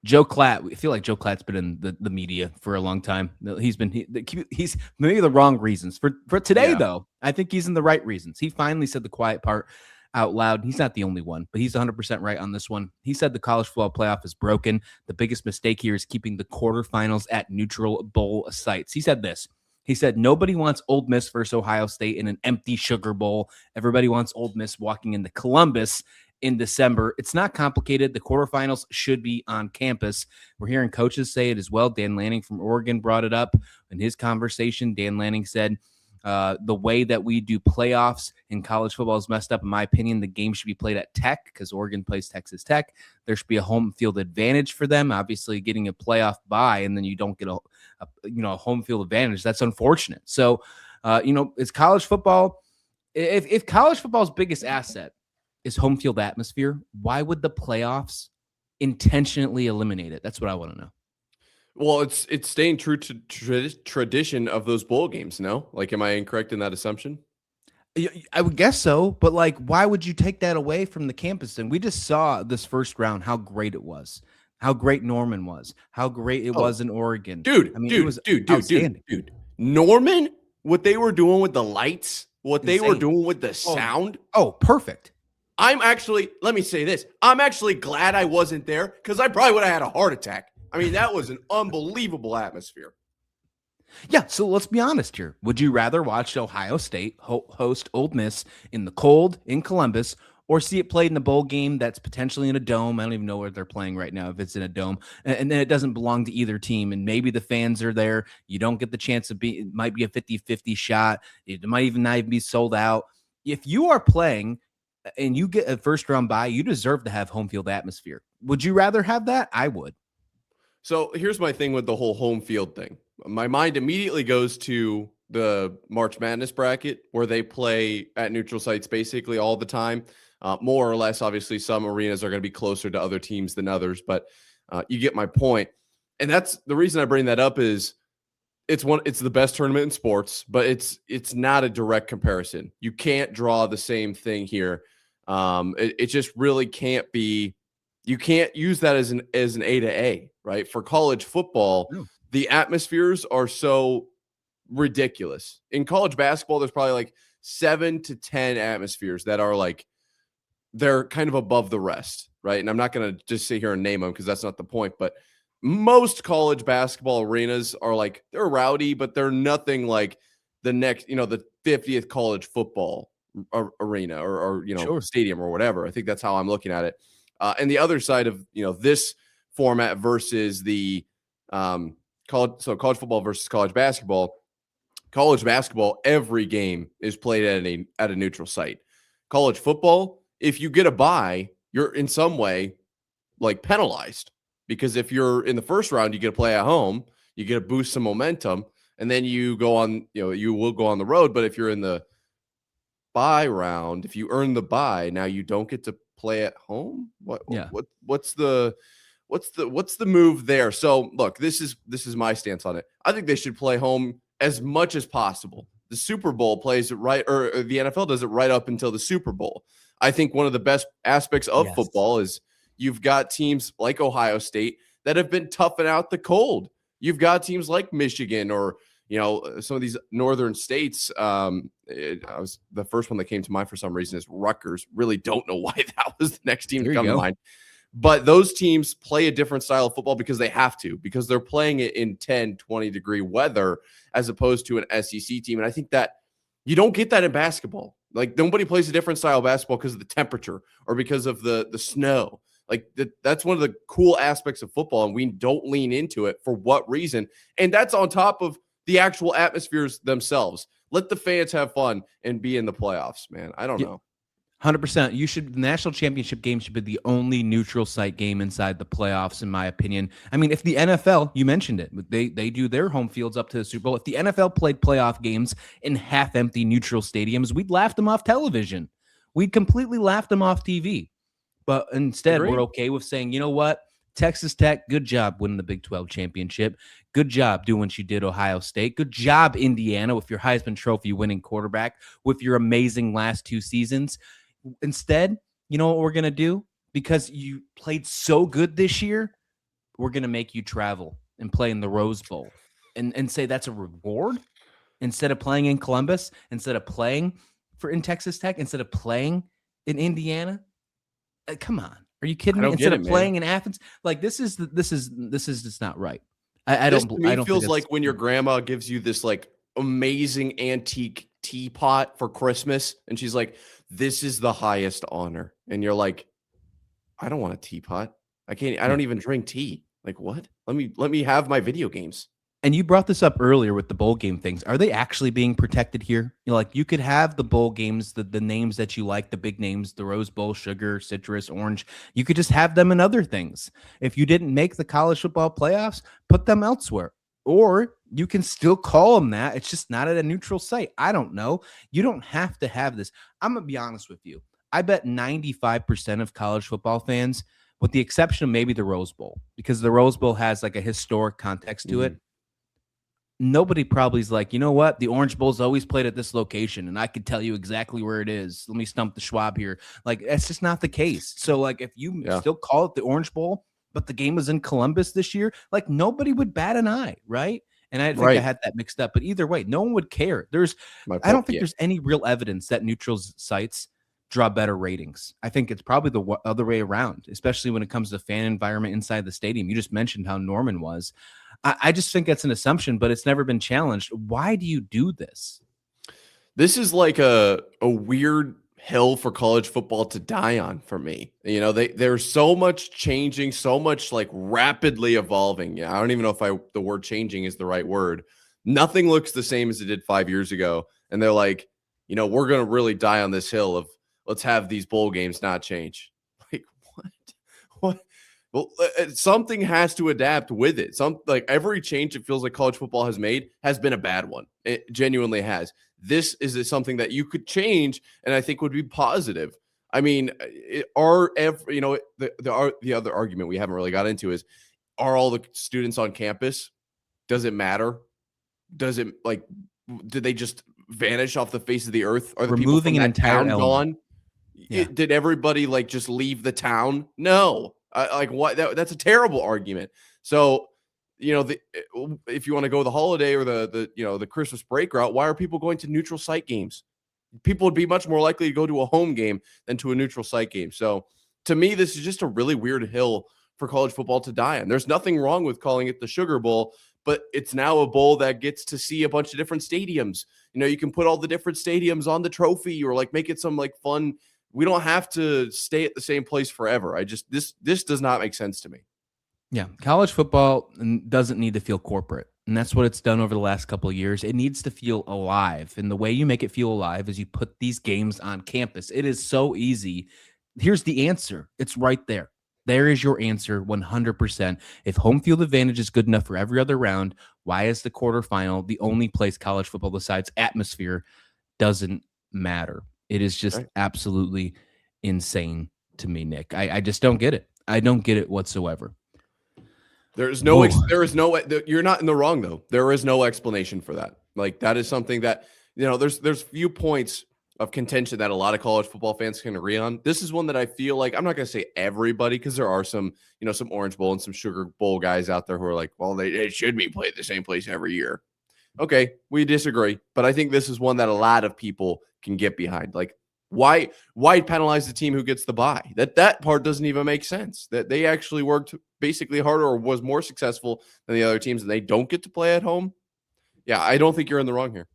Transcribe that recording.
Joe Klatt. I feel like Joe Klatt's been in the media for a long time. He's maybe the wrong reasons for today Yeah. though. I think he's in the right reasons. He finally said the quiet part out loud. He's not the only one, but he's 100% right on this one. He said the college football playoff is broken. The biggest mistake here is keeping the quarterfinals at neutral bowl sites. He said this. He said, nobody wants Ole Miss versus Ohio State in an empty Sugar Bowl. Everybody wants Ole Miss walking into Columbus in December. It's not complicated. The quarterfinals should be on campus. We're hearing coaches say it as well. Dan Lanning from Oregon brought it up in his conversation. Dan Lanning said, the way that we do playoffs in college football is messed up. In my opinion, the game should be played at Tech because Oregon plays Texas Tech. There should be a home field advantage for them. Obviously, getting a playoff bye and then you don't get a home field advantage. That's unfortunate. So, it's college football. If college football's biggest asset is home field atmosphere, why would the playoffs intentionally eliminate it? That's what I want to know. Well, it's staying true to tradition of those bowl games, no? Like, am I incorrect in that assumption? I would guess so, but why would you take that away from the campus? And we just saw this first round, how great it was, how great Norman was, how great it was in Oregon. Dude, I mean, dude, it was dude, outstanding. dude. Norman, what they were doing with the lights, what they were doing with the sound. Oh, perfect. Let me say this. I'm actually glad I wasn't there because I probably would have had a heart attack. I mean, that was an unbelievable atmosphere. Yeah, so let's be honest here. Would you rather watch Ohio State host Ole Miss in the cold in Columbus or see it played in a bowl game that's potentially in a dome? I don't even know where they're playing right now if it's in a dome. And then it doesn't belong to either team. And maybe the fans are there. You don't get the chance it might be a 50-50 shot. It might even not even be sold out. If you are playing and you get a first round bye, you deserve to have home field atmosphere. Would you rather have that? I would. So here's my thing with the whole home field thing. My mind immediately goes to the March Madness bracket where they play at neutral sites basically all the time. More or less, obviously, some arenas are going to be closer to other teams than others, but you get my point. And that's the reason I bring that up is it's the best tournament in sports, but it's not a direct comparison. You can't draw the same thing here. It just really can't be. You can't use that as an A to A, right? For college football, the atmospheres are so ridiculous. In college basketball, there's probably like 7 to 10 atmospheres that are like they're kind of above the rest, right? And I'm not going to just sit here and name them because that's not the point. But most college basketball arenas are like they're rowdy, but they're nothing like the next, the 50th college football arena or stadium or whatever. I think that's how I'm looking at it. And the other side of this format versus the college football versus college basketball. College basketball, every game is played at a neutral site. College football, if you get a bye, you're in some way like penalized because if you're in the first round, you get to play at home, you get to boost some momentum, and then you go on. You will go on the road. But if you're in the bye round, if you earn the bye, now you don't get to play at home. What's the move there? So look, this is my stance on it. I think they should play home as much as possible. The Super Bowl plays it right, or the NFL does it right up until the Super Bowl. I think one of the best aspects of football is you've got teams like Ohio State that have been toughing out the cold. You've got teams like Michigan or some of these northern states. The first one that came to mind for some reason is Rutgers. Really don't know why that was the next team to come to mind. But those teams play a different style of football because they have to, because they're playing it in 10, 20-degree weather as opposed to an SEC team. And I think that you don't get that in basketball. Like nobody plays a different style of basketball because of the temperature or because of the snow. Like that's one of the cool aspects of football, and we don't lean into it for what reason. And that's on top of the actual atmospheres themselves. Let the fans have fun and be in the playoffs, man. I don't know. 100%. The national championship game should be the only neutral site game inside the playoffs, in my opinion. I mean, if the NFL, you mentioned it, they do their home fields up to the Super Bowl. If the NFL played playoff games in half-empty neutral stadiums, we'd laugh them off television. We'd completely laugh them off TV. But instead, we're okay with saying, you know what? Texas Tech, good job winning the Big 12 championship. Good job doing what you did, Ohio State. Good job, Indiana, with your Heisman Trophy winning quarterback, with your amazing last 2 seasons. Instead, you know what we're going to do? Because you played so good this year, we're going to make you travel and play in the Rose Bowl and say that's a reward instead of playing in Columbus, instead of playing in Texas Tech, instead of playing in Indiana. Come on. Are you kidding I me? don't get Instead it, of man. playing in Athens, like this is just not right. I This don't to I me don't think feels it's like when your grandma gives you this like amazing antique teapot for Christmas, and she's like, "This is the highest honor," and you're like, "I don't want a teapot. I can't. I yeah. don't even drink tea. Like what? Let me have my video games." And you brought this up earlier with the bowl game things. Are they actually being protected here? Like you could have the bowl games, the names that you like, the big names, the Rose Bowl, sugar, citrus, orange. You could just have them in other things. If you didn't make the college football playoffs, put them elsewhere. Or you can still call them that. It's just not at a neutral site. I don't know. You don't have to have this. I'm going to be honest with you. I bet 95% of college football fans, with the exception of maybe the Rose Bowl, because the Rose Bowl has like a historic context to it, nobody probably is like, you know what? The Orange Bowl's always played at this location, and I could tell you exactly where it is. Let me stump the Schwab here. Like, that's just not the case. So, like, if you still call it the Orange Bowl, but the game was in Columbus this year, like, nobody would bat an eye, right? And I think I had that mixed up. But either way, no one would care. I don't think there's any real evidence that neutral sites draw better ratings. I think it's probably the other way around, especially when it comes to fan environment inside the stadium. You just mentioned how Norman was. I just think that's an assumption, but it's never been challenged. Why do you do this? This is like a weird hill for college football to die on for me. You know, there's so much changing, so much like rapidly evolving. Yeah, I don't even know if the word changing is the right word. Nothing looks the same as it did 5 years ago. And they're like, you know, we're going to really die on this hill of let's have these bowl games not change. Like what? What? Well, something has to adapt with it. Like every change it feels like college football has made has been a bad one. It genuinely has. This is something that you could change, and I think would be positive. I mean, the other argument we haven't really got into is, are all the students on campus? Does it matter? Does it like? Did they just vanish off the face of the earth? Are the people from Removing an that entire town element. gone? Did everybody like just leave the town? No. Like what? That's a terrible argument. So, you know, if you want to go the holiday or the Christmas break route, why are people going to neutral site games? People would be much more likely to go to a home game than to a neutral site game. So, to me, this is just a really weird hill for college football to die on. There's nothing wrong with calling it the Sugar Bowl, but it's now a bowl that gets to see a bunch of different stadiums. You know, you can put all the different stadiums on the trophy or like make it some like fun. We don't have to stay at the same place forever. This does not make sense to me. Yeah, college football doesn't need to feel corporate, and that's what it's done over the last couple of years. It needs to feel alive, and the way you make it feel alive is you put these games on campus. It is so easy. Here's the answer. It's right there. There is your answer 100%. If home field advantage is good enough for every other round, why is the quarterfinal the only place college football decides atmosphere doesn't matter? It is just absolutely insane to me, Nick. I just don't get it. I don't get it whatsoever. You're not in the wrong though. There is no explanation for that. Like that is something that, you know, there's few points of contention that a lot of college football fans can agree on. This is one that I feel like I'm not going to say everybody, because there are some, you know, some Orange Bowl and some Sugar Bowl guys out there who are like, well, they should be played the same place every year. Okay, we disagree, but I think this is one that a lot of people can get behind. Like, why penalize the team who gets the bye? That part doesn't even make sense. That they actually worked basically harder or was more successful than the other teams, and they don't get to play at home. Yeah, I don't think you're in the wrong here.